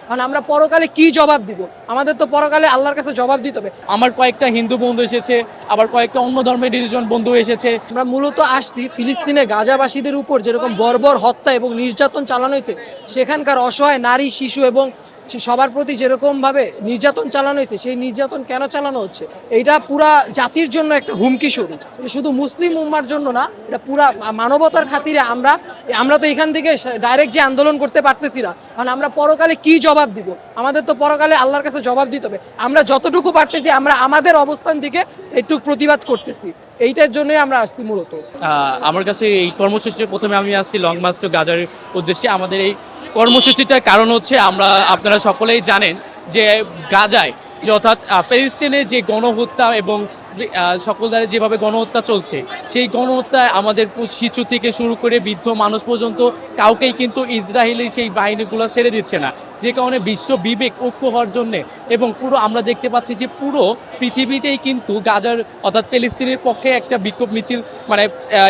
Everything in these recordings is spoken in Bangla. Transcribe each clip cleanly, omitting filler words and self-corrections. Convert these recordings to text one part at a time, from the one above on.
কারণ আমরা পরকালে কি জবাব দিব? আমাদের তো পরকালে আল্লাহর কাছে জবাব দিতে হবে। আমার কয়েকটা হিন্দু বন্ধু এসেছে, আবার কয়েকটা অন্য ধর্মের দুজন বন্ধু এসেছে। আমরা মূলত আসছি ফিলিস্তিনে গাজাবাসীদের উপর যেরকম বর্বর হত্যা এবং নির্যাতন চালানো হয়েছে, সেখানকার অসহায় নারী, শিশু এবং সবার প্রতি যেরকমভাবে নির্যাতন চালানো হয়েছে, সেই নির্যাতন কেন চালানো হচ্ছে? এইটা পুরা জাতির জন্য একটা হুমকি স্বরূপ। এটা শুধু মুসলিম উম্মার জন্য না, এটা পুরা মানবতার খাতিরে আমরা তো এখান থেকে ডাইরেক্ট যে আন্দোলন করতে পারতেছি না, কারণ আমরা পরকালে কি জবাব দিব? আমাদের তো পরকালে আল্লাহর কাছে জবাব দিতে হবে। আমরা যতটুকু পারতেছি আমরা আমাদের অবস্থান থেকে একটু প্রতিবাদ করতেছি। এইটার জন্যই আমরা আসছি মূলত। আমার কাছে এই কর্মসূচির প্রথমে আমি আসছি লং মার্চ টু গাজার উদ্দেশ্যে। আমাদের এই কর্মসূচিটার কারণ হচ্ছে আপনারা সকলেই জানেন যে গাজায় যে অর্থাৎ ফিলিস্তিনে যে গণহত্যা এবং সকল দ্বারা যেভাবে গণহত্যা চলছে, সেই গণহত্যায় আমাদের শিশু থেকে শুরু করে বৃদ্ধ মানুষ পর্যন্ত কাউকেই কিন্তু ইসরায়েলি সেই বাহিনীগুলো ছেড়ে দিচ্ছে না, যে কারণে বিশ্ব বিবেক ঐক্য হওয়ার জন্যে এবং পুরো আমরা দেখতে পাচ্ছি যে পুরো পৃথিবীতেই কিন্তু গাজার অর্থাৎ ফিলিস্তিনের পক্ষে একটা বিক্ষোভ মিছিল, মানে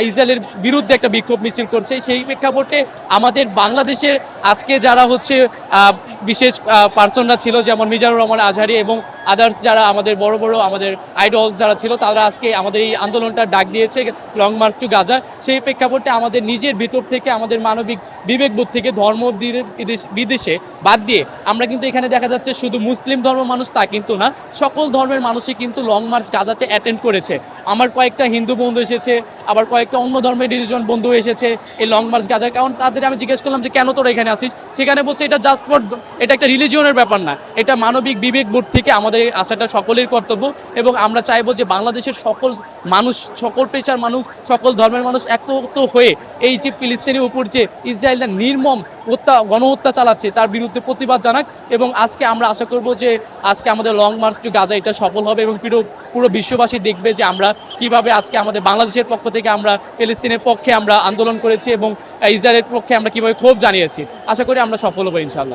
ইসরায়েলের বিরুদ্ধে একটা বিক্ষোভ মিছিল করছে। সেই প্রেক্ষাপটে আমাদের বাংলাদেশের আজকে যারা হচ্ছে বিশেষ পার্সনরা ছিল, যেমন মিজানুর রহমান আজহারি এবং আদার্স যারা আমাদের বড় বড় আমাদের আইডল যারা ছিল, তারা আজকে আমাদের এই আন্দোলনটা ডাক দিয়েছে লং মার্চ টু গাজা। সেই প্রেক্ষাপটে আমাদের নিজের ভিতর থেকে, আমাদের মানবিক বিবেকবোধ থেকে ধর্ম বিদেশে বাদ দিয়ে আমরা কিন্তু এখানে দেখা যাচ্ছে শুধু মুসলিম ধর্ম মানুষ তা কিন্তু না, সকল ধর্মের মানুষই কিন্তু লং মার্চ গাজাতে অ্যাটেন্ড করেছে। আমার কয়েকটা হিন্দু বন্ধু এসেছে, আবার কয়েকটা অন্য ধর্মের দুজন বন্ধু এসেছে এই লং মার্চ গাজায়। কারণ তাদের আমি জিজ্ঞেস করলাম যে কেন তোরা এখানে আসিস, সেখানে বলছে এটা জাস্ট ফর, এটা একটা রিলিজিয়নের ব্যাপার না, এটা মানবিক বিবেকবোধ থেকে আমাদের আসাটা সকলের কর্তব্য। এবং আমরা চাইবো যে বাংলাদেশের সকল মানুষ, সকল পেশার মানুষ, সকল ধর্মের মানুষ একত্র হয়ে এই যে ফিলিস্তিনের উপর যে ইসরায়েলরা নির্মম গণহত্যা চালাচ্ছে তার বিরুদ্ধে প্রতিবাদ জানাক। এবং আজকে আমরা আশা করব যে আজকে আমাদের লং মার্চ টু গাজা এটা সফল হবে এবং পুরো বিশ্ববাসী দেখবে যে আমরা কিভাবে আজকে আমাদের বাংলাদেশের পক্ষ থেকে আমরা ফিলিস্তিনের পক্ষে আমরা আন্দোলন করেছি এবং ইসরায়েলের পক্ষে আমরা কিভাবে ক্ষোভ জানিয়েছি। আশা করি আমরা সফল হবো ইনশাআল্লাহ।